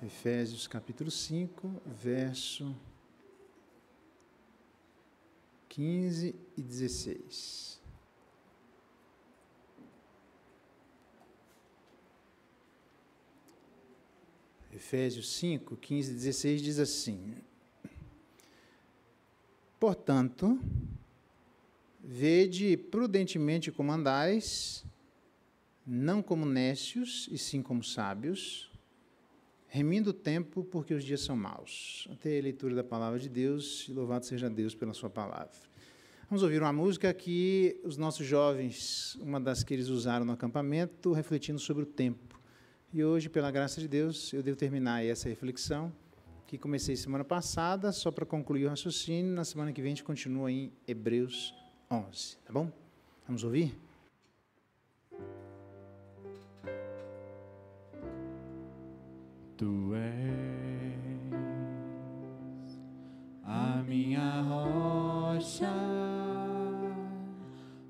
Efésios capítulo 5, verso 15 e 16. Efésios 5, 15 e 16 diz assim: Portanto, vede prudentemente como andais, não como nécios, e sim como sábios, remindo o tempo, porque os dias são maus. Até a leitura da palavra de Deus, e louvado seja Deus pela sua palavra. Vamos ouvir uma música que os nossos jovens, uma das que eles usaram no acampamento, refletindo sobre o tempo. E hoje, pela graça de Deus, eu devo terminar essa reflexão, que comecei semana passada, só para concluir o raciocínio. Na semana que vem a gente continua em Hebreus 11, tá bom? Vamos ouvir? Tu és a minha rocha,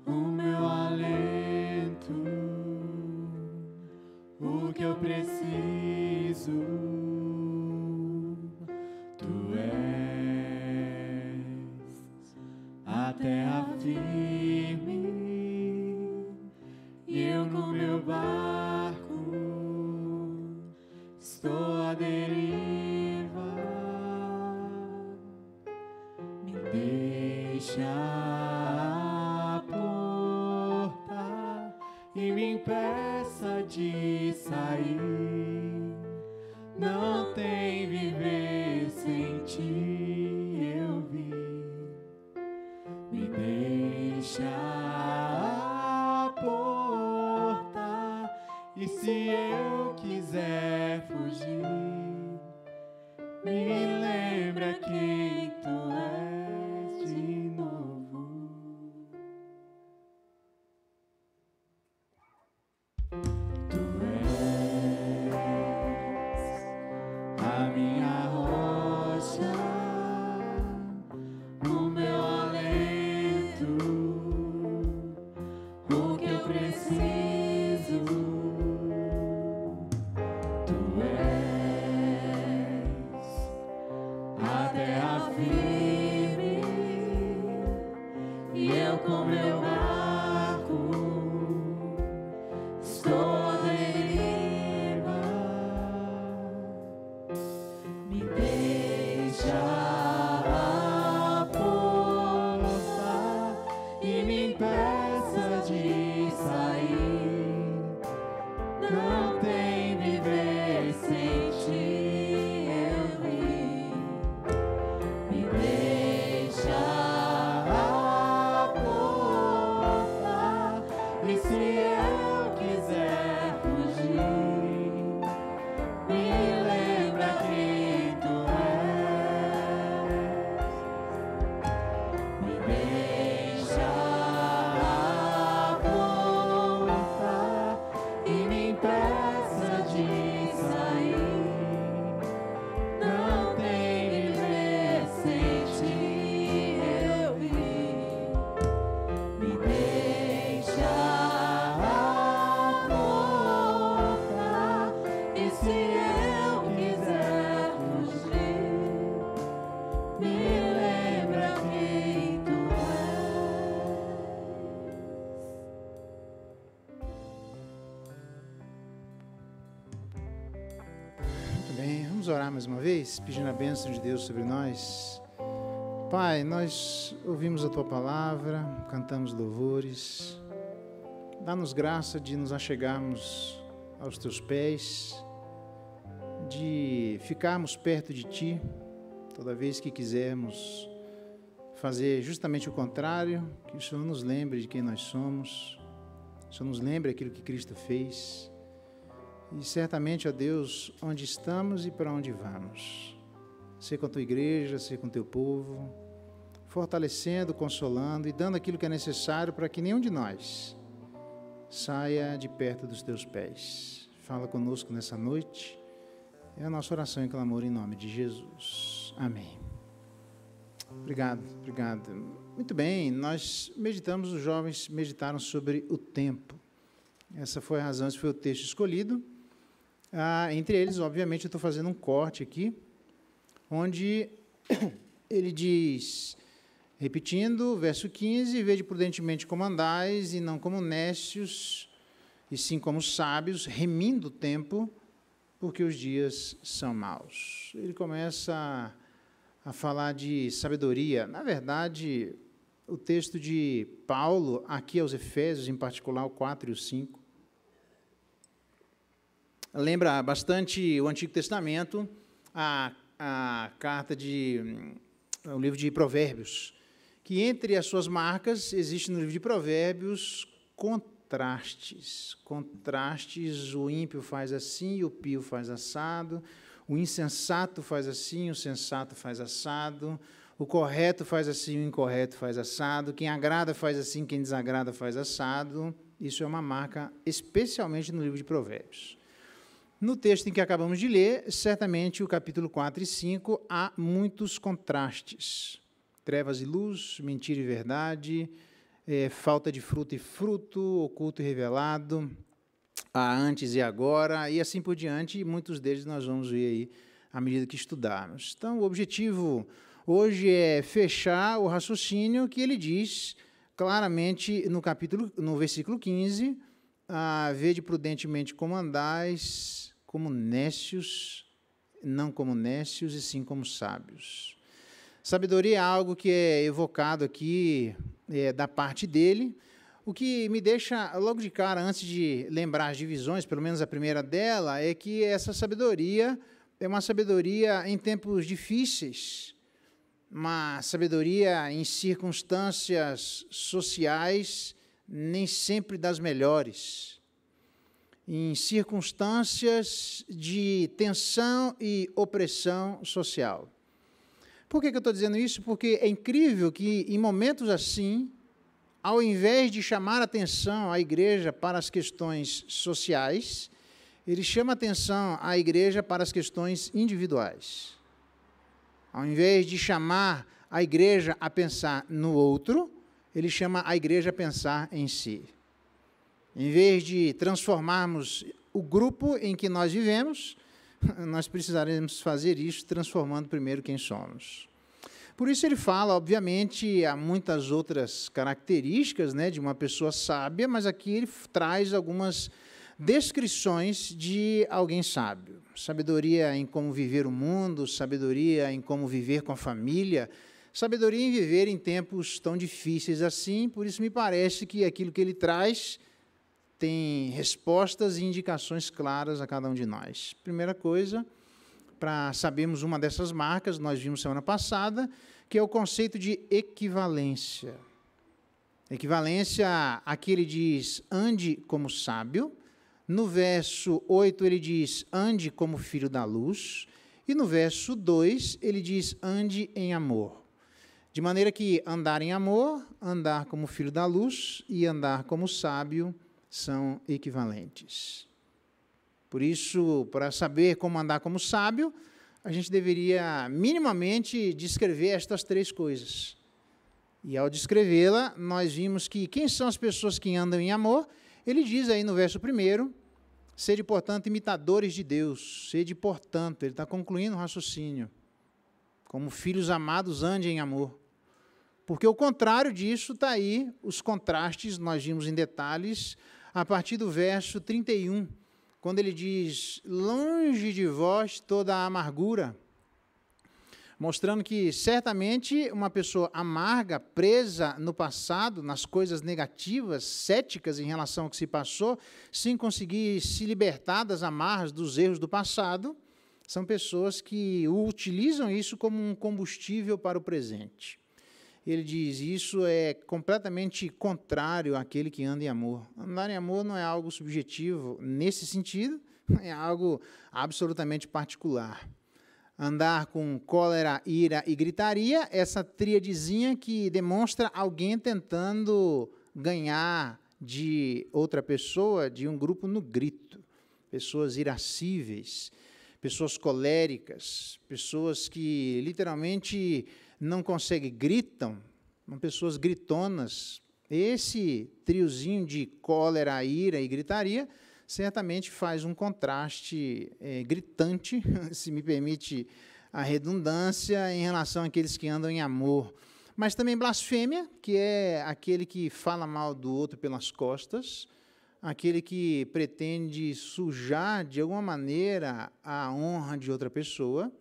o meu alento, o que eu preciso. Tu és a terra firme e eu no meu barco estou à deriva. Me deixa a porta e me impeça de sair. Não tem viver sem ti, eu vi. Me deixa a porta e se eu quiser fugir, me lembra quem tu és de novo. Tu és a minha rocha, o meu alento, o que eu preciso. Tu és a terra firme e eu com meu barco estou à deriva. Me deixa a porta e me impeça de sair. Não tem viver sem ti, eu vi. Me deixa a porta e se eu quiser fugir, me lembra quem tu és. Me deixa a porta e me impeça de sair. Não tem viver sem ti, eu vi. Me deixa a porta e se eu quiser fugir, me lembra quem tu és. Muito bem, vamos orar mais uma vez, pedindo a bênção de Deus sobre nós. Pai, nós ouvimos a Tua palavra, cantamos louvores. Dá-nos graça de nos achegarmos aos Teus pés, de ficarmos perto de Ti, toda vez que quisermos fazer justamente o contrário, que o Senhor nos lembre de quem nós somos, o Senhor nos lembre aquilo que Cristo fez. E certamente, ó Deus, onde estamos e para onde vamos. Ser com a Tua igreja, ser com o Teu povo, fortalecendo, consolando e dando aquilo que é necessário para que nenhum de nós saia de perto dos Teus pés. Fala conosco nessa noite. É a nossa oração e clamor em nome de Jesus. Amém. Obrigado, obrigado. Muito bem, nós meditamos, os jovens meditaram sobre o tempo. Essa foi a razão, esse foi o texto escolhido. Entre eles, obviamente, eu estou fazendo um corte aqui, onde ele diz, repetindo, verso 15, vede prudentemente como andais, e não como nécios, e sim como sábios, remindo o tempo, porque os dias são maus. Ele começa a falar de sabedoria. Na verdade, o texto de Paulo, aqui aos Efésios, em particular o 4 e o 5, lembra bastante o Antigo Testamento, a carta o livro de Provérbios, que entre as suas marcas existe no livro de Provérbios contrastes. Contrastes, o ímpio faz assim, o pio faz assado, o insensato faz assim, o sensato faz assado, o correto faz assim, o incorreto faz assado, quem agrada faz assim, quem desagrada faz assado. Isso é uma marca especialmente no livro de Provérbios. No texto em que acabamos de ler, certamente o capítulo 4 e 5, há muitos contrastes. Trevas e luz, mentira e verdade, falta de fruto e fruto, oculto e revelado, há antes e agora, e assim por diante, e muitos deles nós vamos ver aí à medida que estudarmos. Então, o objetivo hoje é fechar o raciocínio que ele diz claramente no versículo 15, vede prudentemente como andais, como nécios, não como nécios, e sim como sábios. Sabedoria é algo que é evocado aqui da parte dele, o que me deixa logo de cara, antes de lembrar as divisões, pelo menos a primeira dela, é que essa sabedoria é uma sabedoria em tempos difíceis, uma sabedoria em circunstâncias sociais nem sempre das melhores, em circunstâncias de tensão e opressão social. Por que eu estou dizendo isso? Porque é incrível que, em momentos assim, ao invés de chamar atenção à igreja para as questões sociais, ele chama atenção à igreja para as questões individuais. Ao invés de chamar a igreja a pensar no outro, ele chama a igreja a pensar em si. Em vez de transformarmos o grupo em que nós vivemos, nós precisaremos fazer isso transformando primeiro quem somos. Por isso ele fala, obviamente, há muitas outras características, de uma pessoa sábia, mas aqui ele traz algumas descrições de alguém sábio. Sabedoria em como viver o mundo, sabedoria em como viver com a família, sabedoria em viver em tempos tão difíceis assim. Por isso me parece que aquilo que ele traz tem respostas e indicações claras a cada um de nós. Primeira coisa, para sabermos uma dessas marcas, nós vimos semana passada, que é o conceito de equivalência. Equivalência, aqui ele diz, ande como sábio. No verso 8 ele diz, ande como filho da luz. E no verso 2 ele diz, ande em amor. De maneira que andar em amor, andar como filho da luz e andar como sábio são equivalentes. Por isso, para saber como andar como sábio, a gente deveria minimamente descrever estas três coisas. E ao descrevê-la, nós vimos que quem são as pessoas que andam em amor? Ele diz aí no verso 1, sede, portanto, imitadores de Deus. Sede, portanto, ele está concluindo o raciocínio. Como filhos amados, ande em amor. Porque o contrário disso está aí, os contrastes, nós vimos em detalhes, a partir do verso 31, quando ele diz, longe de vós toda a amargura, mostrando que, certamente, uma pessoa amarga, presa no passado, nas coisas negativas, céticas em relação ao que se passou, sem conseguir se libertar das amarras, dos erros do passado, são pessoas que utilizam isso como um combustível para o presente. Ele diz, isso é completamente contrário àquele que anda em amor. Andar em amor não é algo subjetivo nesse sentido, é algo absolutamente particular. Andar com cólera, ira e gritaria, essa tríadezinha que demonstra alguém tentando ganhar de outra pessoa, de um grupo no grito. Pessoas irascíveis, pessoas coléricas, pessoas que literalmente não conseguem, gritam, são pessoas gritonas. Esse triozinho de cólera, ira e gritaria certamente faz um contraste gritante, se me permite a redundância, em relação àqueles que andam em amor. Mas também blasfêmia, que é aquele que fala mal do outro pelas costas, aquele que pretende sujar, de alguma maneira, a honra de outra pessoa.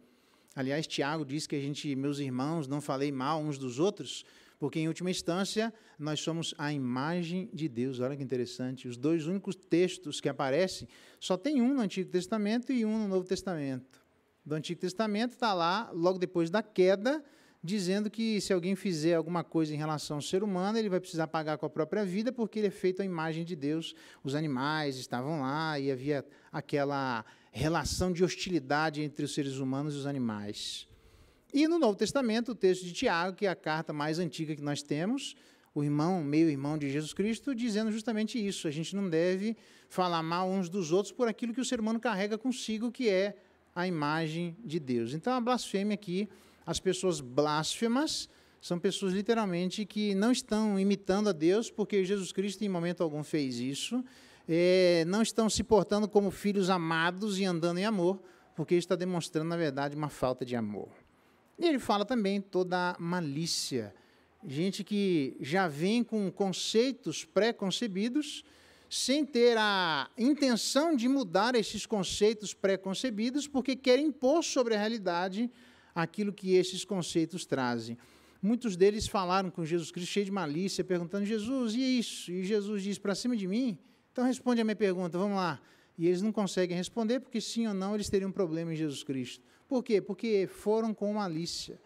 Aliás, Tiago diz que meus irmãos, não falei mal uns dos outros, porque, em última instância, nós somos a imagem de Deus. Olha que interessante. Os dois únicos textos que aparecem, só tem um no Antigo Testamento e um no Novo Testamento. Do Antigo Testamento está lá, logo depois da queda, dizendo que se alguém fizer alguma coisa em relação ao ser humano, ele vai precisar pagar com a própria vida, porque ele é feito à imagem de Deus. Os animais estavam lá e havia aquela relação de hostilidade entre os seres humanos e os animais. E no Novo Testamento, o texto de Tiago, que é a carta mais antiga que nós temos, o irmão, meio-irmão de Jesus Cristo, dizendo justamente isso. A gente não deve falar mal uns dos outros por aquilo que o ser humano carrega consigo, que é a imagem de Deus. Então, a blasfêmia aqui, as pessoas blasfemas, são pessoas literalmente que não estão imitando a Deus, porque Jesus Cristo em momento algum fez isso, não estão se portando como filhos amados e andando em amor, porque está demonstrando, na verdade, uma falta de amor. E ele fala também toda a malícia, gente que já vem com conceitos pré-concebidos, sem ter a intenção de mudar esses conceitos pré-concebidos, porque querem impor sobre a realidade aquilo que esses conceitos trazem. Muitos deles falaram com Jesus Cristo cheio de malícia, perguntando, Jesus, e isso? E Jesus diz, para cima de mim? Então responde a minha pergunta, vamos lá. E eles não conseguem responder, porque sim ou não, eles teriam um problema em Jesus Cristo. Por quê? Porque foram com malícia.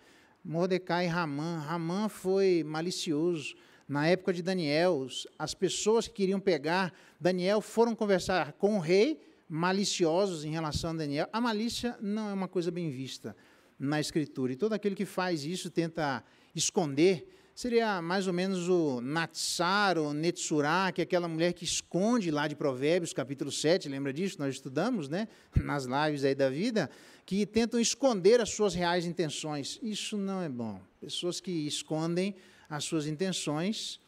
Mordecai e Ramã foi malicioso. Na época de Daniel, as pessoas que queriam pegar Daniel foram conversar com o rei, maliciosos em relação a Daniel. A malícia não é uma coisa bem vista na Escritura. E todo aquele que faz isso tenta esconder. Seria mais ou menos o Natsar, ou Netsurá, que é aquela mulher que esconde lá de Provérbios, capítulo 7, lembra disso? Nós estudamos, né? Nas lives aí da vida, que tentam esconder as suas reais intenções. Isso não é bom. Pessoas que escondem as suas intenções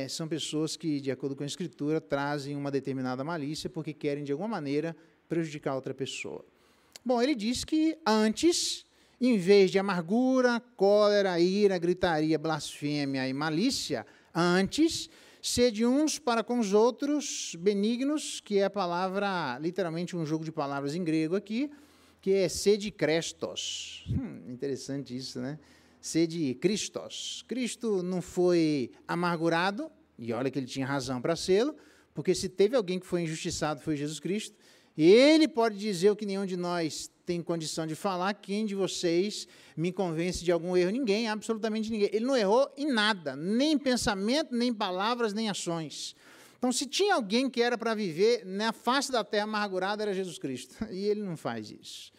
são pessoas que, de acordo com a Escritura, trazem uma determinada malícia porque querem, de alguma maneira, prejudicar outra pessoa. Bom, ele diz que antes, em vez de amargura, cólera, ira, gritaria, blasfêmia e malícia, antes, sede uns para com os outros benignos, que é a palavra, literalmente um jogo de palavras em grego aqui, que é sede Christos. Interessante isso, né? Sede Christos. Cristo não foi amargurado, e olha que ele tinha razão para sê-lo, porque se teve alguém que foi injustiçado foi Jesus Cristo, e ele pode dizer o que nenhum de nós tem condição de falar, quem de vocês me convence de algum erro? Ninguém, absolutamente ninguém. Ele não errou em nada, nem em pensamento, nem em palavras, nem em ações. Então, se tinha alguém que era para viver na face da terra amargurada, era Jesus Cristo, e ele não faz isso.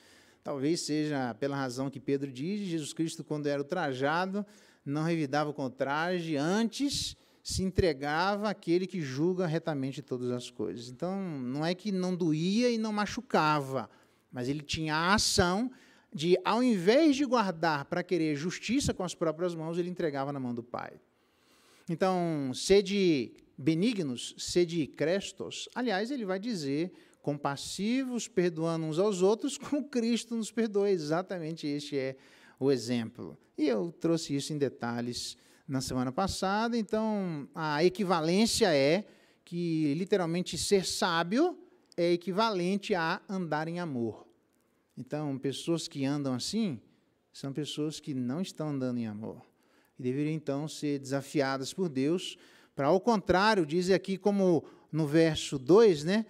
Talvez seja pela razão que Pedro diz, Jesus Cristo, quando era ultrajado, não revidava com o traje, antes se entregava àquele que julga retamente todas as coisas. Então, não é que não doía e não machucava, mas ele tinha a ação de, ao invés de guardar para querer justiça com as próprias mãos, ele entregava na mão do Pai. Então, sede benignos, sede Christos, aliás, ele vai dizer compassivos, perdoando uns aos outros, como Cristo nos perdoa. Exatamente este é o exemplo. E eu trouxe isso em detalhes na semana passada. Então, a equivalência é que, literalmente, ser sábio é equivalente a andar em amor. Então, pessoas que andam assim, são pessoas que não estão andando em amor. E deveriam, então, ser desafiadas por Deus, para, ao contrário, diz aqui, como no verso 2, né?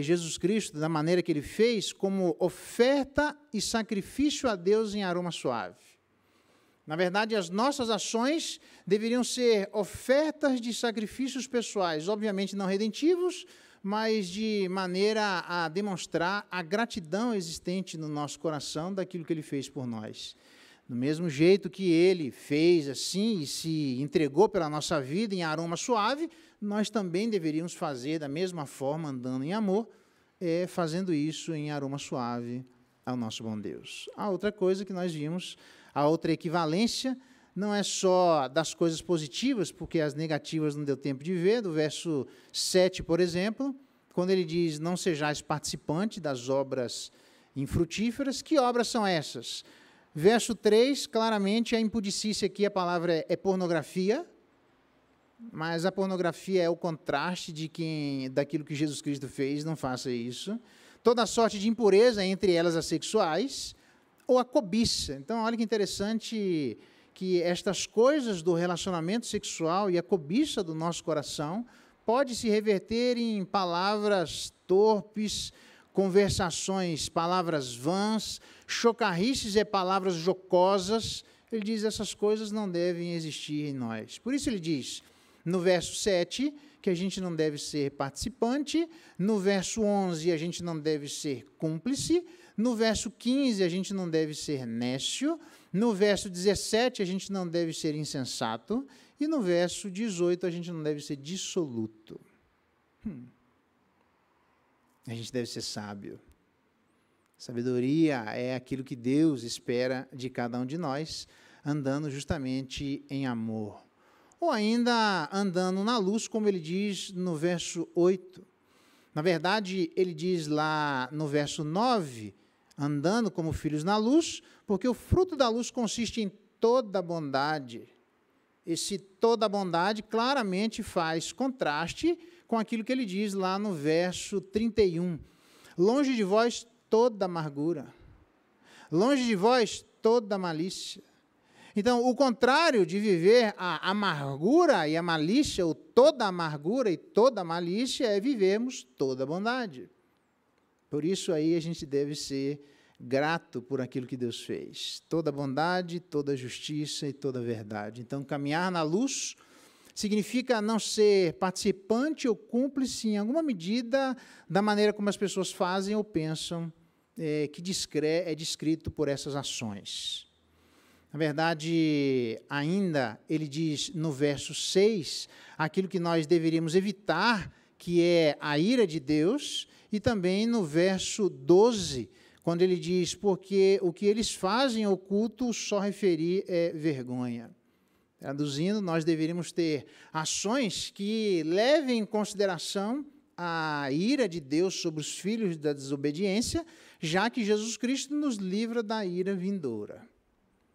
Jesus Cristo, da maneira que ele fez, como oferta e sacrifício a Deus em aroma suave. Na verdade, as nossas ações deveriam ser ofertas de sacrifícios pessoais, obviamente não redentivos, mas de maneira a demonstrar a gratidão existente no nosso coração daquilo que ele fez por nós. Do mesmo jeito que ele fez assim e se entregou pela nossa vida em aroma suave, nós também deveríamos fazer da mesma forma, andando em amor, fazendo isso em aroma suave ao nosso bom Deus. A outra coisa que nós vimos, a outra equivalência, não é só das coisas positivas, porque as negativas não deu tempo de ver, do verso 7, por exemplo, quando ele diz, não sejais participante das obras infrutíferas. Que obras são essas? Verso 3, claramente, a impudicícia aqui, a palavra é pornografia, mas a pornografia é o contraste daquilo que Jesus Cristo fez, não faça isso. Toda sorte de impureza, entre elas as sexuais, ou a cobiça. Então, olha que interessante que estas coisas do relacionamento sexual e a cobiça do nosso coração pode se reverter em palavras torpes, conversações, palavras vãs, chocarrices e palavras jocosas. Ele diz, essas coisas não devem existir em nós. Por isso ele diz, no verso 7, que a gente não deve ser participante, no verso 11, a gente não deve ser cúmplice, no verso 15, a gente não deve ser nécio, no verso 17, a gente não deve ser insensato, e no verso 18, a gente não deve ser dissoluto. A gente deve ser sábio. Sabedoria é aquilo que Deus espera de cada um de nós, andando justamente em amor. Ou ainda andando na luz, como ele diz no verso 8. Na verdade, ele diz lá no verso 9, andando como filhos na luz, porque o fruto da luz consiste em toda bondade. Esse toda bondade claramente faz contraste com aquilo que ele diz lá no verso 31. Longe de vós toda amargura, longe de vós toda malícia. Então, o contrário de viver a amargura e a malícia, ou toda amargura e toda malícia, é vivermos toda bondade. Por isso aí a gente deve ser grato por aquilo que Deus fez. Toda bondade, toda justiça e toda verdade. Então, caminhar na luz significa não ser participante ou cúmplice em alguma medida da maneira como as pessoas fazem ou pensam que é descrito por essas ações. Na verdade, ainda ele diz no verso 6, aquilo que nós deveríamos evitar, que é a ira de Deus, e também no verso 12, quando ele diz, porque o que eles fazem oculto só referir é vergonha. Traduzindo, nós deveríamos ter ações que levem em consideração a ira de Deus sobre os filhos da desobediência, já que Jesus Cristo nos livra da ira vindoura.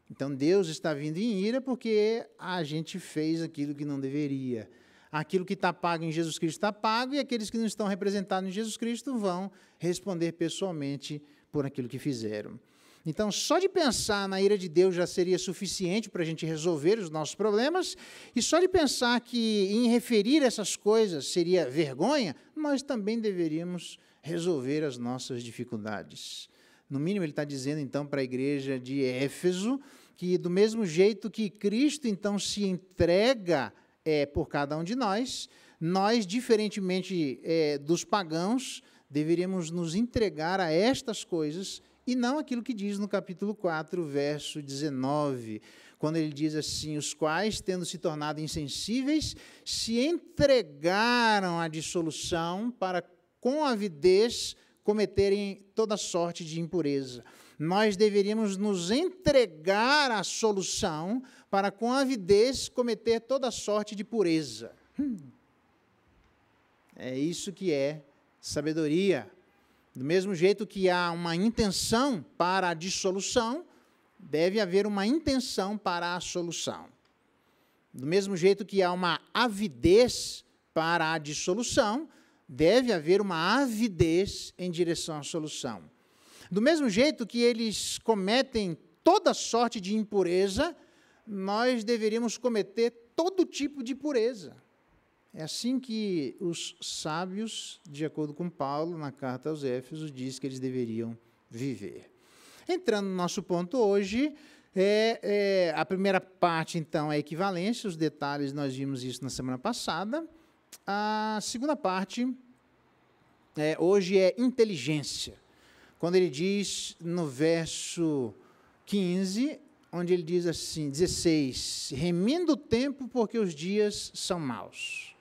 Então, Deus está vindo em ira porque a gente fez aquilo que não deveria. Aquilo que está pago em Jesus Cristo está pago, e aqueles que não estão representados em Jesus Cristo vão responder pessoalmente por aquilo que fizeram. Então, só de pensar na ira de Deus já seria suficiente para a gente resolver os nossos problemas, e só de pensar que em referir essas coisas seria vergonha, nós também deveríamos resolver as nossas dificuldades. No mínimo, ele está dizendo, então, para a igreja de Éfeso, que do mesmo jeito que Cristo, então, se entrega por cada um de nós, diferentemente dos pagãos, deveríamos nos entregar a estas coisas, e não aquilo que diz no capítulo 4, verso 19, quando ele diz assim, os quais, tendo se tornado insensíveis, se entregaram à dissolução para, com avidez, cometerem toda sorte de impureza. Nós deveríamos nos entregar à solução para, com avidez, cometer toda sorte de pureza. É isso que é sabedoria. Do mesmo jeito que há uma intenção para a dissolução, deve haver uma intenção para a solução. Do mesmo jeito que há uma avidez para a dissolução, deve haver uma avidez em direção à solução. Do mesmo jeito que eles cometem toda sorte de impureza, nós deveríamos cometer todo tipo de pureza. É assim que os sábios, de acordo com Paulo, na carta aos Éfesos, diz que eles deveriam viver. Entrando no nosso ponto hoje, a primeira parte, então, é equivalência, os detalhes, nós vimos isso na semana passada. A segunda parte, hoje, é inteligência. Quando ele diz, no verso 15, onde ele diz assim, 16, remindo o tempo porque os dias são maus.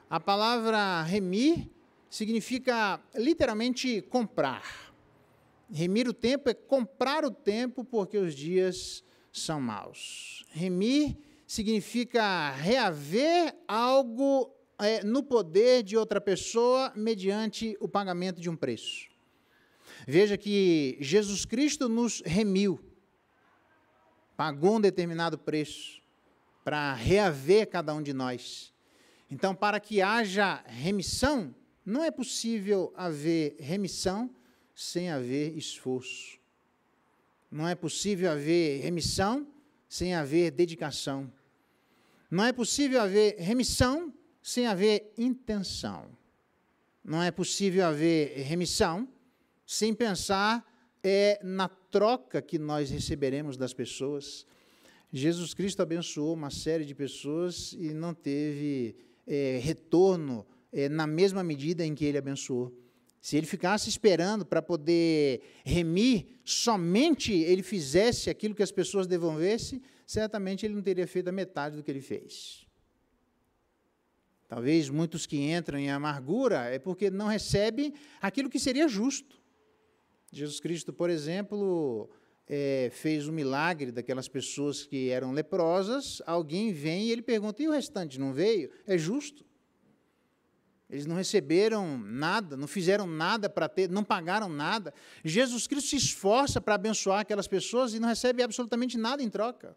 A palavra remir significa, literalmente, comprar. Remir o tempo é comprar o tempo porque os dias são maus. Remir significa reaver algo no poder de outra pessoa mediante o pagamento de um preço. Veja que Jesus Cristo nos remiu, pagou um determinado preço para reaver cada um de nós. Então, para que haja remissão, não é possível haver remissão sem haver esforço. Não é possível haver remissão sem haver dedicação. Não é possível haver remissão sem haver intenção. Não é possível haver remissão sem pensar na troca que nós receberemos das pessoas. Jesus Cristo abençoou uma série de pessoas e não teve retorno na mesma medida em que ele abençoou. Se ele ficasse esperando para poder remir, somente ele fizesse aquilo que as pessoas devolvessem, certamente ele não teria feito a metade do que ele fez. Talvez muitos que entram em amargura é porque não recebem aquilo que seria justo. Jesus Cristo, por exemplo, fez um milagre daquelas pessoas que eram leprosas, alguém vem e ele pergunta, e o restante não veio? É justo? Eles não receberam nada, não fizeram nada para ter, não pagaram nada. Jesus Cristo se esforça para abençoar aquelas pessoas e não recebe absolutamente nada em troca.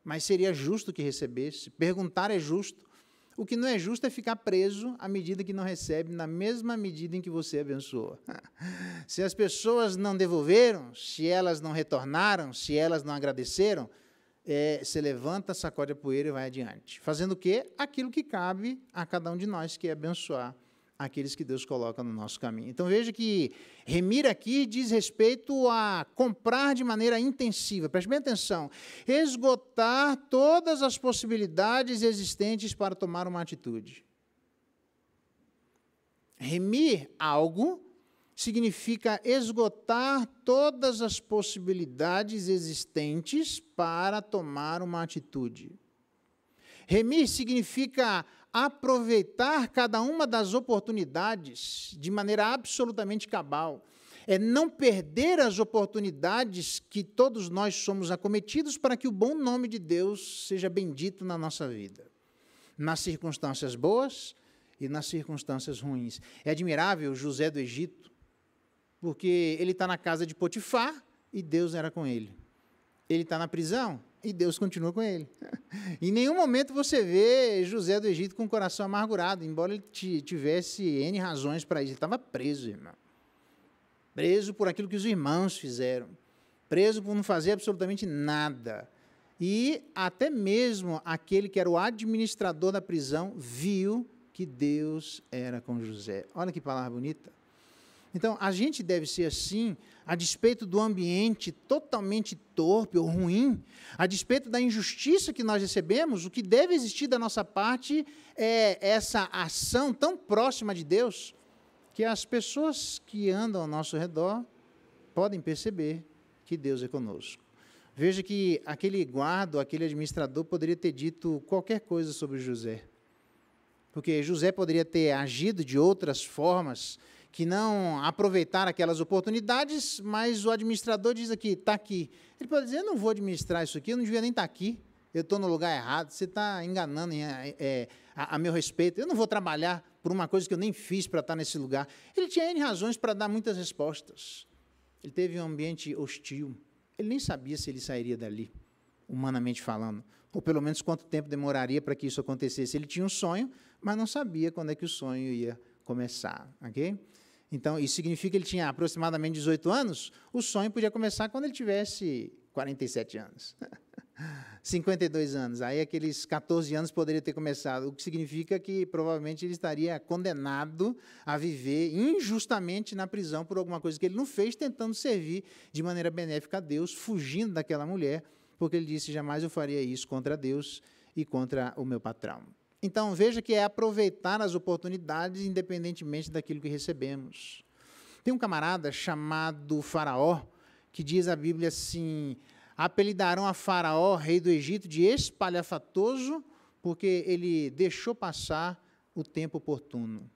Mas seria justo que recebesse. Perguntar é justo. O que não é justo é ficar preso à medida que não recebe, na mesma medida em que você abençoa. Se as pessoas não devolveram, se elas não retornaram, se elas não agradeceram, você levanta, sacode a poeira e vai adiante. Fazendo o quê? Aquilo que cabe a cada um de nós, que é abençoar aqueles que Deus coloca no nosso caminho. Então, veja que remir aqui diz respeito a comprar de maneira intensiva. Preste bem atenção. Esgotar todas as possibilidades existentes para tomar uma atitude. Remir algo significa esgotar todas as possibilidades existentes para tomar uma atitude. Remir significa aproveitar cada uma das oportunidades de maneira absolutamente cabal. É não perder as oportunidades que todos nós somos acometidos para que o bom nome de Deus seja bendito na nossa vida, nas circunstâncias boas e nas circunstâncias ruins. É admirável José do Egito, porque ele está na casa de Potifar e Deus era com ele. Ele está na prisão e Deus continua com ele. Em nenhum momento você vê José do Egito com o coração amargurado, embora ele tivesse N razões para isso. Ele estava preso, irmão. Preso por aquilo que os irmãos fizeram. Preso por não fazer absolutamente nada. E até mesmo aquele que era o administrador da prisão viu que Deus era com José. Olha que palavra bonita. Então, a gente deve ser assim, a despeito do ambiente totalmente torpe ou ruim, a despeito da injustiça que nós recebemos, o que deve existir da nossa parte é essa ação tão próxima de Deus, que as pessoas que andam ao nosso redor podem perceber que Deus é conosco. Veja que aquele guarda, aquele administrador poderia ter dito qualquer coisa sobre José, porque José poderia ter agido de outras formas, que não aproveitaram aquelas oportunidades, mas o administrador diz aqui, está aqui. Ele pode dizer, eu não vou administrar isso aqui, eu não devia nem estar aqui, eu estou no lugar errado, você está enganando a meu respeito, eu não vou trabalhar por uma coisa que eu nem fiz para estar nesse lugar. Ele tinha N razões para dar muitas respostas. Ele teve um ambiente hostil, ele nem sabia se ele sairia dali, humanamente falando, ou pelo menos quanto tempo demoraria para que isso acontecesse. Ele tinha um sonho, mas não sabia quando é que o sonho ia começar, ok? Então, isso significa que ele tinha aproximadamente 18 anos, o sonho podia começar quando ele tivesse 47 anos, 52 anos, aí aqueles 14 anos poderia ter começado, o que significa que provavelmente ele estaria condenado a viver injustamente na prisão por alguma coisa que ele não fez, tentando servir de maneira benéfica a Deus, fugindo daquela mulher, porque ele disse, jamais eu faria isso contra Deus e contra o meu patrão. Então, veja que é aproveitar as oportunidades independentemente daquilo que recebemos. Tem um camarada chamado Faraó, que diz a Bíblia assim, apelidarão a Faraó, rei do Egito, de espalhafatoso, porque ele deixou passar o tempo oportuno.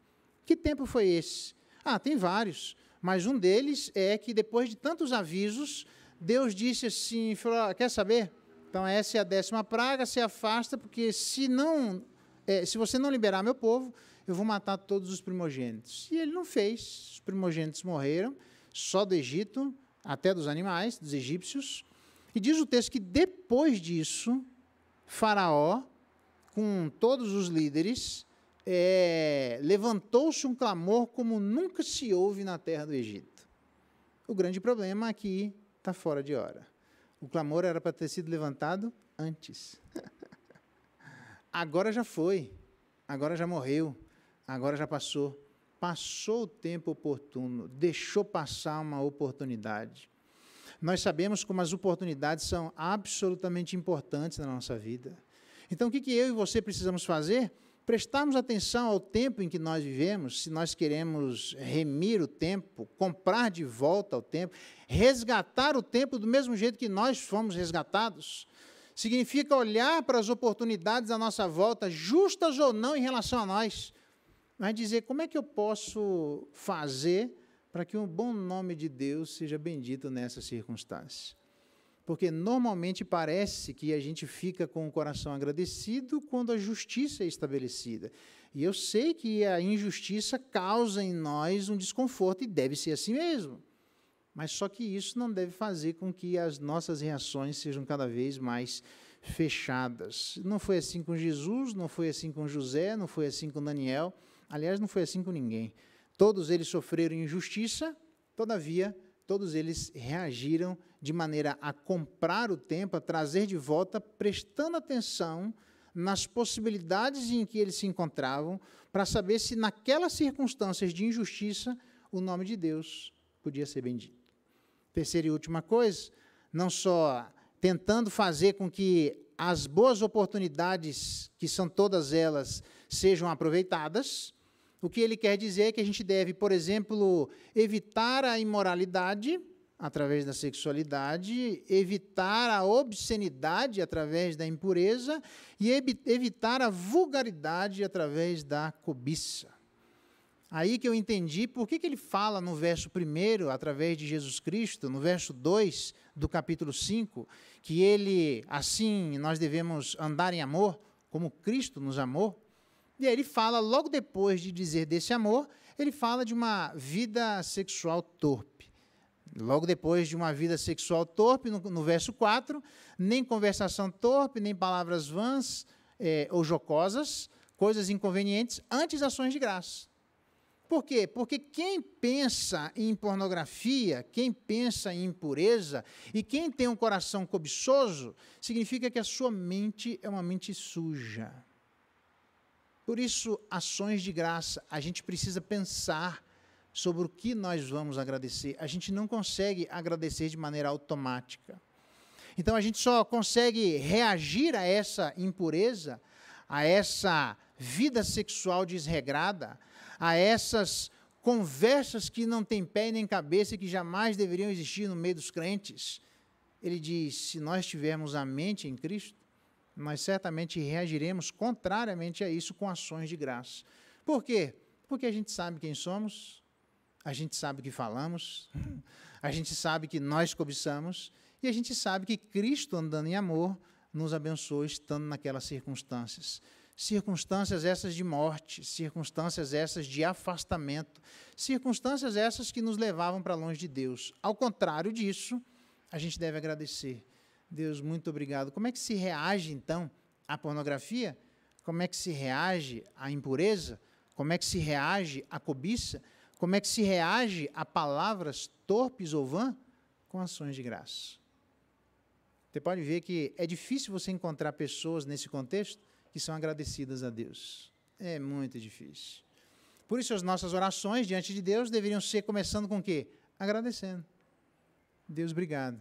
Que tempo foi esse? Tem vários, mas um deles é que depois de tantos avisos, Deus disse assim, falou, quer saber? Então essa é a 10ª praga, se afasta, porque se não se você não liberar meu povo, eu vou matar todos os primogênitos. E ele não fez, os primogênitos morreram, só do Egito, até dos animais, dos egípcios. E diz o texto que depois disso, Faraó, com todos os líderes, levantou-se um clamor como nunca se ouve na terra do Egito. O grande problema aqui está fora de hora. O clamor era para ter sido levantado antes. Agora já foi, agora já morreu, agora já passou. Passou o tempo oportuno, deixou passar uma oportunidade. Nós sabemos como as oportunidades são absolutamente importantes na nossa vida. Então, o que eu e você precisamos fazer? Prestarmos atenção ao tempo em que nós vivemos, se nós queremos remir o tempo, comprar de volta o tempo, resgatar o tempo do mesmo jeito que nós fomos resgatados. Significa olhar para as oportunidades à nossa volta, justas ou não em relação a nós, mas dizer como é que eu posso fazer para que o bom nome de Deus seja bendito nessa circunstância. Porque normalmente parece que a gente fica com o coração agradecido quando a justiça é estabelecida. E eu sei que a injustiça causa em nós um desconforto e deve ser assim mesmo. Mas só que isso não deve fazer com que as nossas reações sejam cada vez mais fechadas. Não foi assim com Jesus, não foi assim com José, não foi assim com Daniel. Aliás, não foi assim com ninguém. Todos eles sofreram injustiça, todavia, todos eles reagiram de maneira a comprar o tempo, a trazer de volta, prestando atenção nas possibilidades em que eles se encontravam, para saber se naquelas circunstâncias de injustiça o nome de Deus podia ser bendito. Terceira e última coisa, não só tentando fazer com que as boas oportunidades, que são todas elas, sejam aproveitadas. O que ele quer dizer é que a gente deve, por exemplo, evitar a imoralidade através da sexualidade, evitar a obscenidade através da impureza e evitar a vulgaridade através da cobiça. Aí que eu entendi por que ele fala no verso 1, através de Jesus Cristo, no verso 2 do capítulo 5, que ele, assim, nós devemos andar em amor, como Cristo nos amou. E aí ele fala, logo depois de dizer desse amor, ele fala de uma vida sexual torpe. Logo depois de uma vida sexual torpe, no verso 4, nem conversação torpe, nem palavras vãs ou jocosas, coisas inconvenientes, antes ações de graça. Por quê? Porque quem pensa em pornografia, quem pensa em impureza, e quem tem um coração cobiçoso, significa que a sua mente é uma mente suja. Por isso, ações de graça, a gente precisa pensar sobre o que nós vamos agradecer. A gente não consegue agradecer de maneira automática. Então, a gente só consegue reagir a essa impureza, a essa vida sexual desregrada, a essas conversas que não têm pé nem cabeça e que jamais deveriam existir no meio dos crentes. Ele diz, se nós tivermos a mente em Cristo, nós certamente reagiremos contrariamente a isso com ações de graça. Por quê? Porque a gente sabe quem somos, a gente sabe o que falamos, a gente sabe que nós cobiçamos, e a gente sabe que Cristo, andando em amor, nos abençoou estando naquelas circunstâncias. Circunstâncias essas de morte, circunstâncias essas de afastamento, circunstâncias essas que nos levavam para longe de Deus. Ao contrário disso, a gente deve agradecer. Deus, muito obrigado. Como é que se reage, então, à pornografia? Como é que se reage à impureza? Como é que se reage à cobiça? Como é que se reage a palavras torpes ou vãs? Com ações de graça. Você pode ver que é difícil você encontrar pessoas nesse contexto que são agradecidas a Deus. É muito difícil. Por isso, as nossas orações diante de Deus deveriam ser começando com o quê? Agradecendo. Deus, obrigado.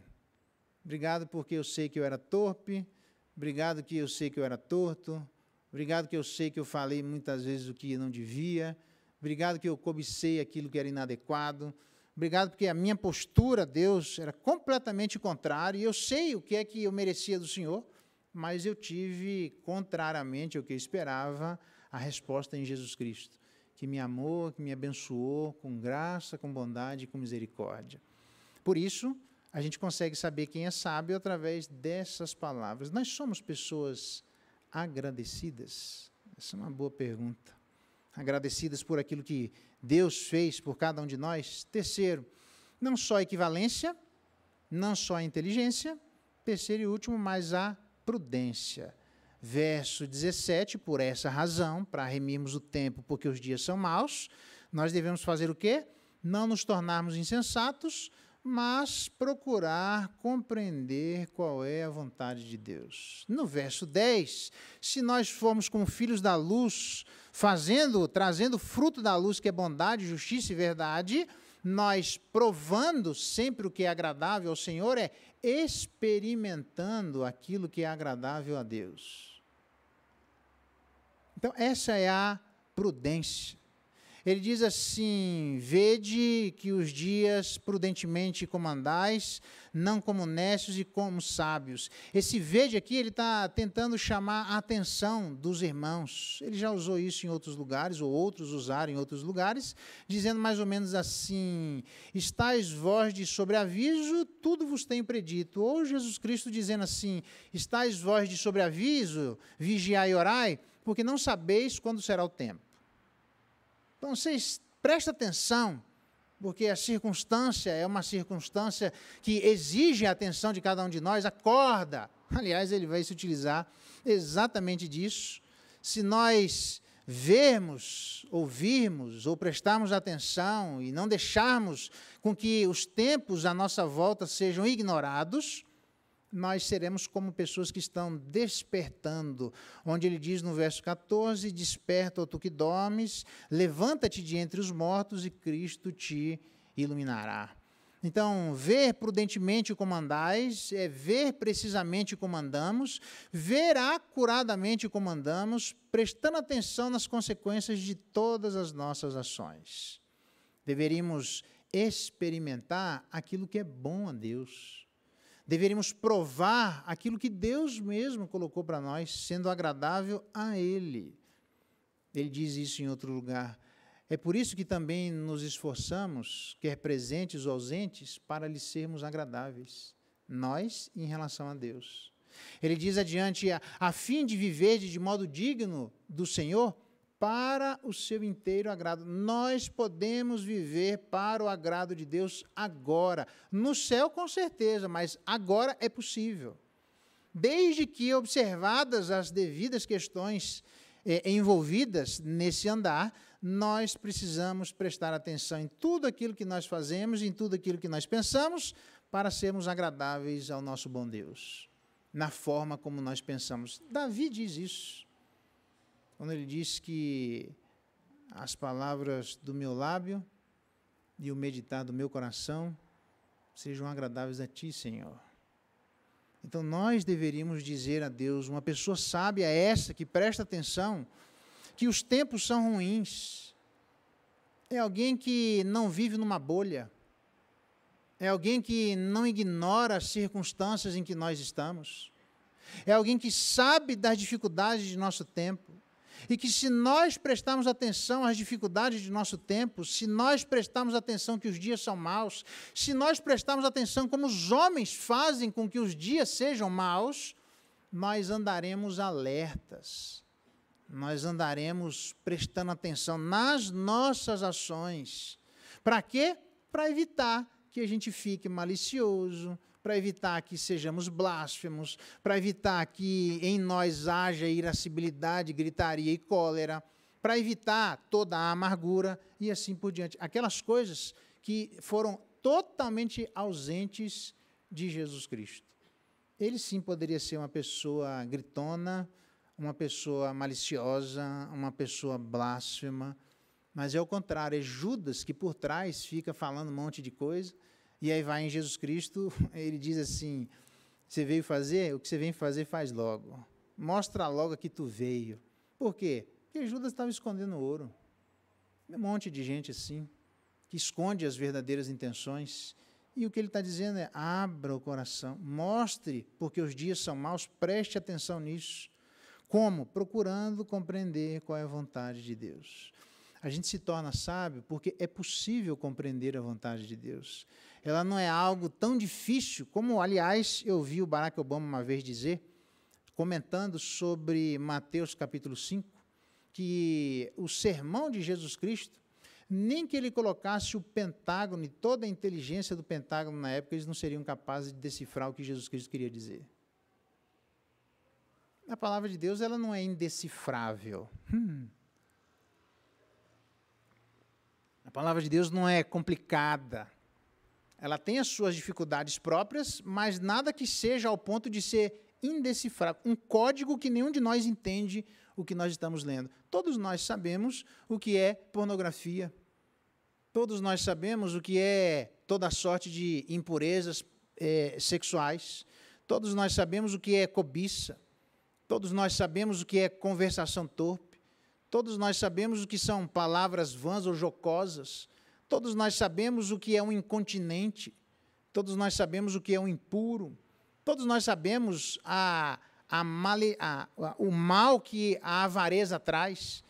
Obrigado porque eu sei que eu era torpe, obrigado que eu sei que eu era torto, obrigado que eu sei que eu falei muitas vezes o que não devia, obrigado que eu cobicei aquilo que era inadequado, obrigado porque a minha postura, Deus, era completamente contrária, e eu sei o que é que eu merecia do Senhor, mas eu tive, contrariamente ao que eu esperava, a resposta em Jesus Cristo, que me amou, que me abençoou com graça, com bondade e com misericórdia. Por isso, a gente consegue saber quem é sábio através dessas palavras. Nós somos pessoas agradecidas. Essa é uma boa pergunta. Agradecidas por aquilo que Deus fez por cada um de nós. Terceiro, não só a equivalência, não só a inteligência. Terceiro e último, mas a prudência. Verso 17, por essa razão, para remirmos o tempo, porque os dias são maus, nós devemos fazer o quê? Não nos tornarmos insensatos, mas procurar compreender qual é a vontade de Deus. No verso 10, se nós formos como filhos da luz, trazendo fruto da luz, que é bondade, justiça e verdade, nós provando sempre o que é agradável ao Senhor, é experimentando aquilo que é agradável a Deus. Então, essa é a prudência. Ele diz assim: vede que os dias prudentemente comandais, não como necios e como sábios. Esse vede aqui, ele está tentando chamar a atenção dos irmãos. Ele já usou isso em outros lugares, ou outros usaram em outros lugares, dizendo mais ou menos assim: estais vós de sobreaviso, tudo vos tenho predito. Ou Jesus Cristo dizendo assim: estais vós de sobreaviso, vigiai e orai, porque não sabeis quando será o tempo. Então, vocês prestem atenção, porque a circunstância é uma circunstância que exige a atenção de cada um de nós. Acorda! Aliás, ele vai se utilizar exatamente disso. Se nós vermos, ouvirmos ou prestarmos atenção e não deixarmos com que os tempos à nossa volta sejam ignorados, nós seremos como pessoas que estão despertando, onde ele diz no verso 14, desperta, ó tu que dormes, levanta-te de entre os mortos e Cristo te iluminará. Então, ver prudentemente como andais, é ver precisamente como andamos, ver acuradamente como andamos, prestando atenção nas consequências de todas as nossas ações. Deveríamos experimentar aquilo que é bom a Deus. Deveríamos provar aquilo que Deus mesmo colocou para nós, sendo agradável a Ele. Ele diz isso em outro lugar. É por isso que também nos esforçamos, quer presentes ou ausentes, para lhe sermos agradáveis, nós em relação a Deus. Ele diz adiante, a fim de viver de modo digno do Senhor, para o seu inteiro agrado. Nós podemos viver para o agrado de Deus agora. No céu, com certeza, mas agora é possível. Desde que observadas as devidas questões envolvidas nesse andar, nós precisamos prestar atenção em tudo aquilo que nós fazemos, em tudo aquilo que nós pensamos, para sermos agradáveis ao nosso bom Deus, na forma como nós pensamos. Davi diz isso, quando ele diz que as palavras do meu lábio e o meditar do meu coração sejam agradáveis a Ti, Senhor. Então, nós deveríamos dizer a Deus, uma pessoa sábia é essa que presta atenção, que os tempos são ruins. É alguém que não vive numa bolha. É alguém que não ignora as circunstâncias em que nós estamos. É alguém que sabe das dificuldades de nosso tempo. E que se nós prestarmos atenção às dificuldades de nosso tempo, se nós prestarmos atenção que os dias são maus, se nós prestarmos atenção como os homens fazem com que os dias sejam maus, nós andaremos alertas, nós andaremos prestando atenção nas nossas ações. Para quê? Para evitar que a gente fique malicioso, para evitar que sejamos blasfemos, para evitar que em nós haja irascibilidade, gritaria e cólera, para evitar toda a amargura e assim por diante. Aquelas coisas que foram totalmente ausentes de Jesus Cristo. Ele sim poderia ser uma pessoa gritona, uma pessoa maliciosa, uma pessoa blasfema, mas é o contrário, é Judas que por trás fica falando um monte de coisa. E aí vai em Jesus Cristo, ele diz assim, você veio fazer? O que você vem fazer, faz logo. Mostra logo que tu veio. Por quê? Porque Judas estava escondendo ouro. Um monte de gente assim, que esconde as verdadeiras intenções. E o que ele está dizendo é, abra o coração, mostre, porque os dias são maus, preste atenção nisso. Como? Procurando compreender qual é a vontade de Deus. A gente se torna sábio porque é possível compreender a vontade de Deus. Ela não é algo tão difícil, como, aliás, eu vi o Barack Obama uma vez dizer, comentando sobre Mateus capítulo 5, que o sermão de Jesus Cristo, nem que ele colocasse o Pentágono e toda a inteligência do Pentágono na época, eles não seriam capazes de decifrar o que Jesus Cristo queria dizer. A palavra de Deus, ela não é indecifrável. A palavra de Deus não é complicada. Ela tem as suas dificuldades próprias, mas nada que seja ao ponto de ser indecifrável. Um código que nenhum de nós entende o que nós estamos lendo. Todos nós sabemos o que é pornografia. Todos nós sabemos o que é toda sorte de impurezas sexuais. Todos nós sabemos o que é cobiça. Todos nós sabemos o que é conversação torpe. Todos nós sabemos o que são palavras vãs ou jocosas. Todos nós sabemos o que é um incontinente. Todos nós sabemos o que é um impuro. Todos nós sabemos o mal que a avareza traz.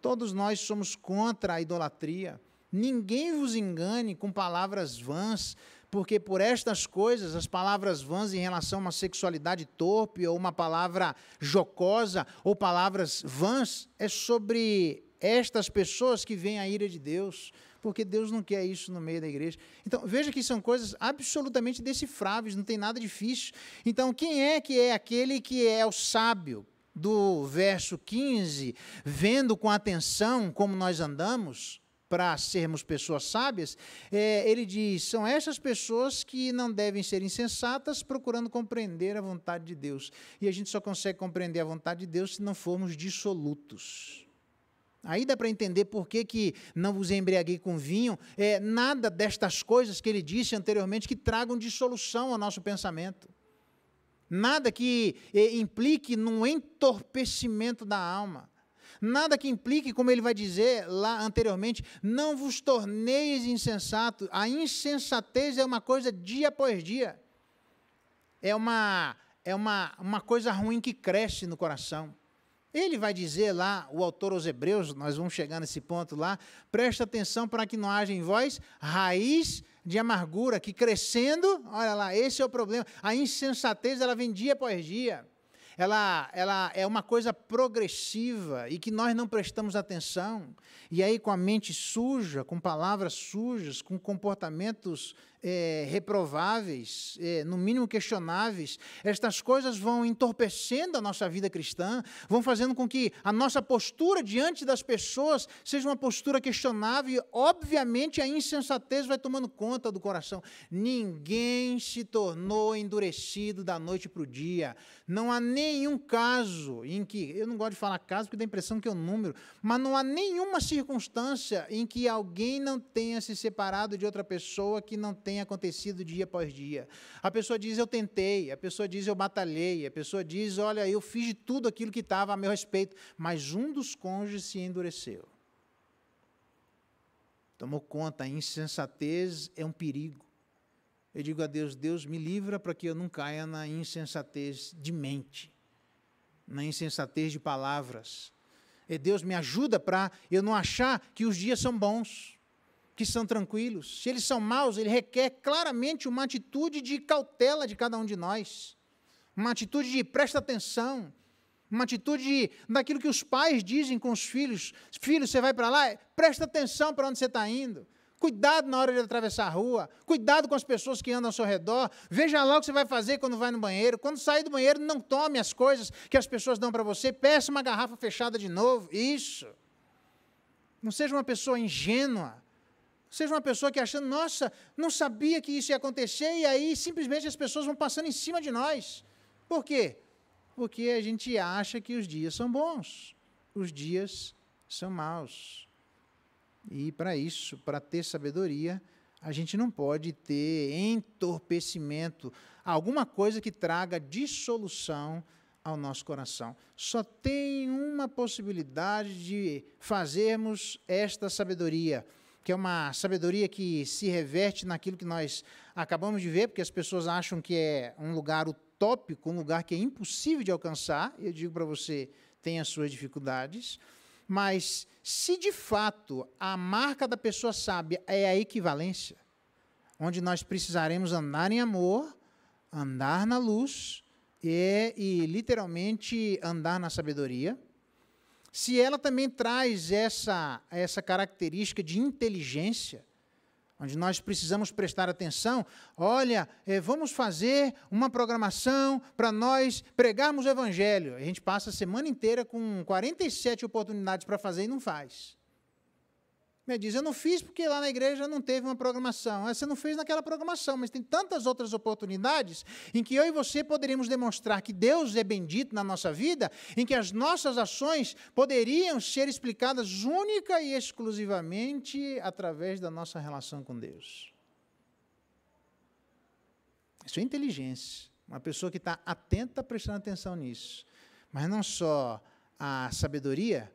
Todos nós somos contra a idolatria. Ninguém vos engane com palavras vãs, porque por estas coisas, as palavras vãs em relação a uma sexualidade torpe, ou uma palavra jocosa, ou palavras vãs, é sobre estas pessoas que vem a ira de Deus, porque Deus não quer isso no meio da igreja. Então, veja que são coisas absolutamente decifráveis, não tem nada difícil. Então, quem é aquele que é o sábio? Do verso 15, vendo com atenção como nós andamos, para sermos pessoas sábias, ele diz, são essas pessoas que não devem ser insensatas, procurando compreender a vontade de Deus. E a gente só consegue compreender a vontade de Deus se não formos dissolutos. Aí dá para entender por que não vos embriaguei com vinho, nada destas coisas que ele disse anteriormente que tragam dissolução ao nosso pensamento. Nada que implique num entorpecimento da alma. Nada que implique, como ele vai dizer lá anteriormente, não vos torneis insensatos. A insensatez é uma coisa dia após dia. É uma coisa ruim que cresce no coração. Ele vai dizer lá, o autor aos Hebreus, nós vamos chegar nesse ponto lá, presta atenção para que não haja em vós raiz de amargura, que crescendo, olha lá, esse é o problema. A insensatez, ela vem dia após dia. Ela é uma coisa progressiva e que nós não prestamos atenção. E aí, com a mente suja, com palavras sujas, com comportamentos reprováveis, no mínimo questionáveis, estas coisas vão entorpecendo a nossa vida cristã, vão fazendo com que a nossa postura diante das pessoas seja uma postura questionável e, obviamente, a insensatez vai tomando conta do coração. Ninguém se tornou endurecido da noite para o dia. Não há nenhum caso em que, eu não gosto de falar caso porque dá a impressão que é um número, mas não há nenhuma circunstância em que alguém não tenha se separado de outra pessoa que não tenha acontecido dia após dia. A pessoa diz, eu tentei, a pessoa diz, eu batalhei, a pessoa diz, olha, eu fiz de tudo aquilo que estava a meu respeito, mas um dos cônjuges se endureceu. Tomou conta, a insensatez é um perigo. Eu digo a Deus, Deus me livra para que eu não caia na insensatez de mente, na insensatez de palavras. E Deus me ajuda para eu não achar que os dias são bons, que são tranquilos. Se eles são maus, ele requer claramente uma atitude de cautela de cada um de nós, uma atitude de presta atenção, uma atitude daquilo que os pais dizem com os filhos. Filho, você vai para lá, presta atenção para onde você está indo. Cuidado na hora de atravessar a rua, cuidado com as pessoas que andam ao seu redor, veja lá o que você vai fazer quando vai no banheiro, quando sair do banheiro não tome as coisas que as pessoas dão para você, peça uma garrafa fechada de novo, isso. Não seja uma pessoa ingênua, seja uma pessoa que achando, nossa, não sabia que isso ia acontecer, e aí simplesmente as pessoas vão passando em cima de nós. Por quê? Porque a gente acha que os dias são bons, os dias são maus. E para isso, para ter sabedoria, a gente não pode ter entorpecimento, alguma coisa que traga dissolução ao nosso coração. Só tem uma possibilidade de fazermos esta sabedoria, que é uma sabedoria que se reverte naquilo que nós acabamos de ver, porque as pessoas acham que é um lugar utópico, um lugar que é impossível de alcançar. Eu digo para você, tem as suas dificuldades, mas se de fato a marca da pessoa sábia é a equivalência, onde nós precisaremos andar em amor, andar na luz e literalmente andar na sabedoria, se ela também traz essa característica de inteligência, onde nós precisamos prestar atenção, olha, vamos fazer uma programação para nós pregarmos o Evangelho. A gente passa a semana inteira com 47 oportunidades para fazer e não faz. Me diz, eu não fiz porque lá na igreja não teve uma programação. Você não fez naquela programação, mas tem tantas outras oportunidades em que eu e você poderíamos demonstrar que Deus é bendito na nossa vida, em que as nossas ações poderiam ser explicadas única e exclusivamente através da nossa relação com Deus. Isso é inteligência. Uma pessoa que está atenta, prestando atenção nisso. Mas não só a sabedoria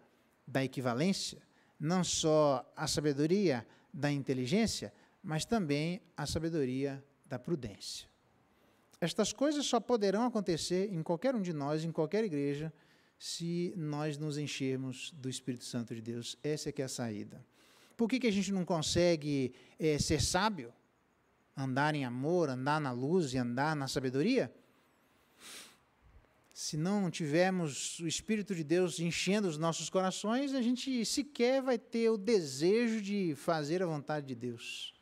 da equivalência, não só a sabedoria da inteligência, mas também a sabedoria da prudência. Estas coisas só poderão acontecer em qualquer um de nós, em qualquer igreja, se nós nos enchermos do Espírito Santo de Deus. Essa é que é a saída. Por que a gente não consegue ser sábio? Andar em amor, andar na luz e andar na sabedoria? Se não tivermos o Espírito de Deus enchendo os nossos corações, a gente sequer vai ter o desejo de fazer a vontade de Deus.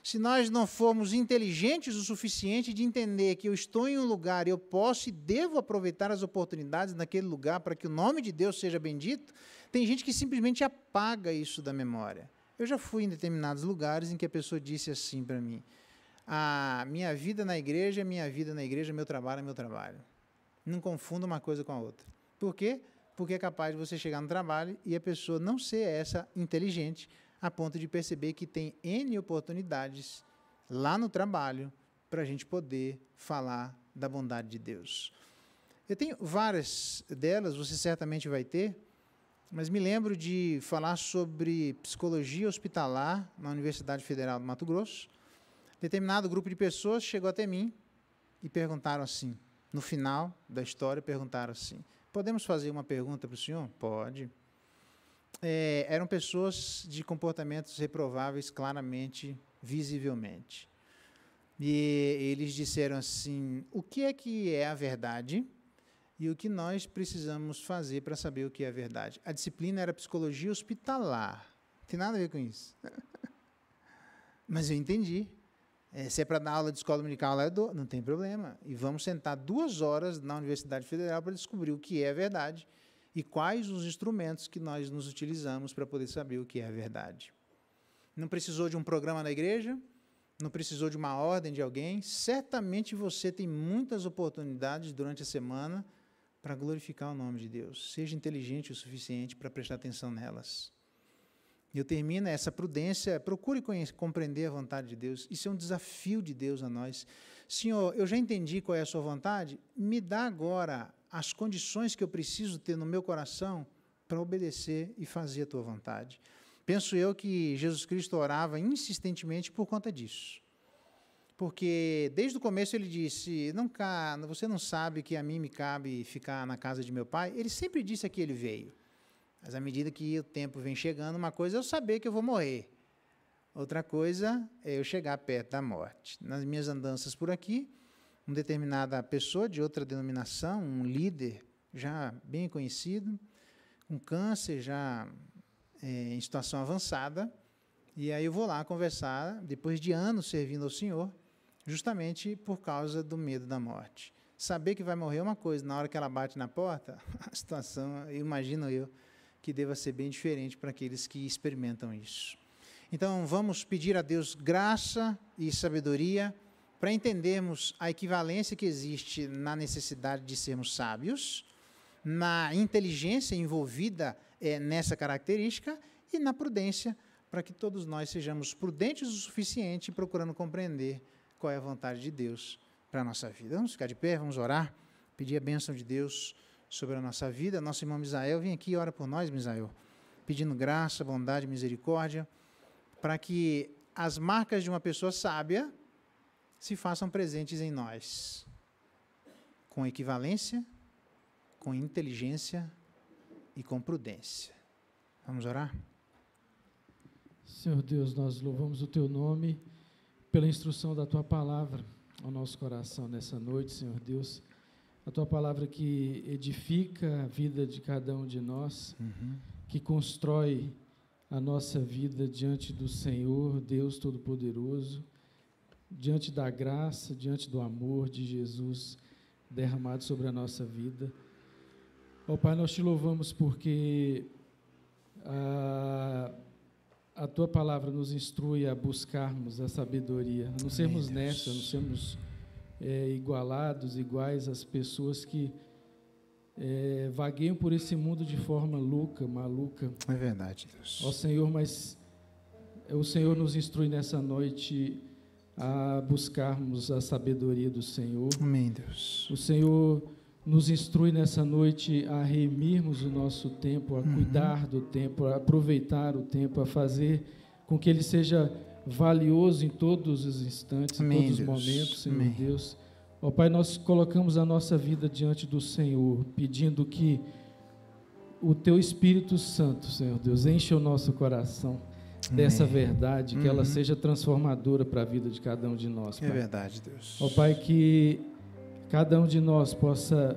Se nós não formos inteligentes o suficiente de entender que eu estou em um lugar, eu posso e devo aproveitar as oportunidades naquele lugar para que o nome de Deus seja bendito, tem gente que simplesmente apaga isso da memória. Eu já fui em determinados lugares em que a pessoa disse assim para mim, minha vida na igreja é minha vida na igreja, meu trabalho é meu trabalho. Não confunda uma coisa com a outra. Por quê? Porque é capaz de você chegar no trabalho e a pessoa não ser essa inteligente a ponto de perceber que tem N oportunidades lá no trabalho para a gente poder falar da bondade de Deus. Eu tenho várias delas, você certamente vai ter, mas me lembro de falar sobre psicologia hospitalar na Universidade Federal do Mato Grosso. Determinado grupo de pessoas chegou até mim e perguntaram assim, no final da história, perguntaram assim, podemos fazer uma pergunta para o senhor? Pode. Eram pessoas de comportamentos reprováveis claramente, visivelmente. E eles disseram assim, o que é a verdade e o que nós precisamos fazer para saber o que é a verdade? A disciplina era psicologia hospitalar. Não tem nada a ver com isso. Mas eu entendi. Se é para dar aula de escola dominical, lá eu dou, não tem problema. E vamos sentar 2 horas na Universidade Federal para descobrir o que é a verdade e quais os instrumentos que nós nos utilizamos para poder saber o que é a verdade. Não precisou de um programa na igreja, não precisou de uma ordem de alguém, certamente você tem muitas oportunidades durante a semana para glorificar o nome de Deus. Seja inteligente o suficiente para prestar atenção nelas. E eu termino essa prudência, procure compreender a vontade de Deus. Isso é um desafio de Deus a nós. Senhor, eu já entendi qual é a sua vontade, me dá agora as condições que eu preciso ter no meu coração para obedecer e fazer a tua vontade. Penso eu que Jesus Cristo orava insistentemente por conta disso. Porque desde o começo ele disse, você não sabe que a mim me cabe ficar na casa de meu pai? Ele sempre disse que ele veio. Mas à medida que o tempo vem chegando, uma coisa é eu saber que eu vou morrer. Outra coisa é eu chegar perto da morte. Nas minhas andanças por aqui, uma determinada pessoa de outra denominação, um líder já bem conhecido, com câncer, já em situação avançada, e aí eu vou lá conversar, depois de anos servindo ao Senhor, justamente por causa do medo da morte. Saber que vai morrer é uma coisa, na hora que ela bate na porta, a situação, imagino eu, que deva ser bem diferente para aqueles que experimentam isso. Então, vamos pedir a Deus graça e sabedoria para entendermos a equivalência que existe na necessidade de sermos sábios, na inteligência envolvida nessa característica e na prudência, para que todos nós sejamos prudentes o suficiente procurando compreender qual é a vontade de Deus para a nossa vida. Vamos ficar de pé, vamos orar, pedir a bênção de Deus sobre a nossa vida. Nosso irmão Misael, vem aqui e ora por nós, Misael, pedindo graça, bondade, misericórdia, para que as marcas de uma pessoa sábia se façam presentes em nós, com equivalência, com inteligência e com prudência. Vamos orar? Senhor Deus, nós louvamos o Teu nome pela instrução da Tua palavra ao nosso coração nessa noite, Senhor Deus. a Tua palavra que edifica a vida de cada um de nós, que constrói a nossa vida diante do Senhor, Deus Todo-Poderoso, diante da graça, diante do amor de Jesus derramado sobre a nossa vida. Ó Pai, nós Te louvamos porque a Tua palavra nos instrui a buscarmos a sabedoria, a não sermos nessa, a não sermos igualados, iguais às pessoas que vagueiam por esse mundo de forma louca, maluca. É verdade, Deus. Ó Senhor, mas o Senhor nos instrui nessa noite a buscarmos a sabedoria do Senhor. Amém, Deus. O Senhor nos instrui nessa noite a remirmos o nosso tempo, a cuidar do tempo, a aproveitar o tempo, a fazer com que ele seja valioso em todos os instantes, Amém, em todos os Deus. momentos, Senhor Amém. Deus. Ó Pai, nós colocamos a nossa vida diante do Senhor, pedindo que o Teu Espírito Santo, Senhor Deus, enche o nosso coração dessa verdade, que ela seja transformadora para a vida de cada um de nós, Pai. É verdade, Deus. Ó Pai, que cada um de nós possa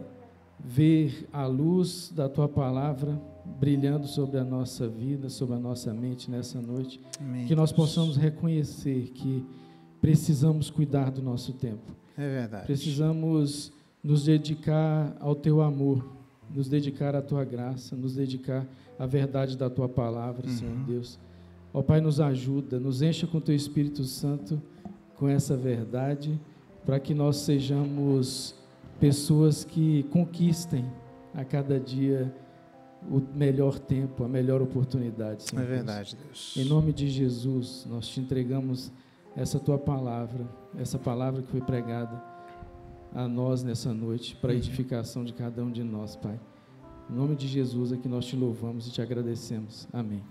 ver a luz da Tua palavra brilhando sobre a nossa vida, sobre a nossa mente nessa noite, Amém, que nós Deus. possamos reconhecer que precisamos cuidar do nosso tempo. É verdade. Precisamos nos dedicar ao Teu amor, nos dedicar à Tua graça, nos dedicar à verdade da Tua palavra, Senhor Deus. Ó Pai, nos ajuda, nos encha com Teu Espírito Santo, com essa verdade, para que nós sejamos pessoas que conquistem a cada dia o melhor tempo, a melhor oportunidade, Senhor É Deus. verdade, Deus. Em nome de Jesus, nós Te entregamos essa Tua palavra, essa palavra que foi pregada a nós nessa noite, para a edificação de cada um de nós, Pai. Em nome de Jesus é que nós Te louvamos e Te agradecemos. Amém.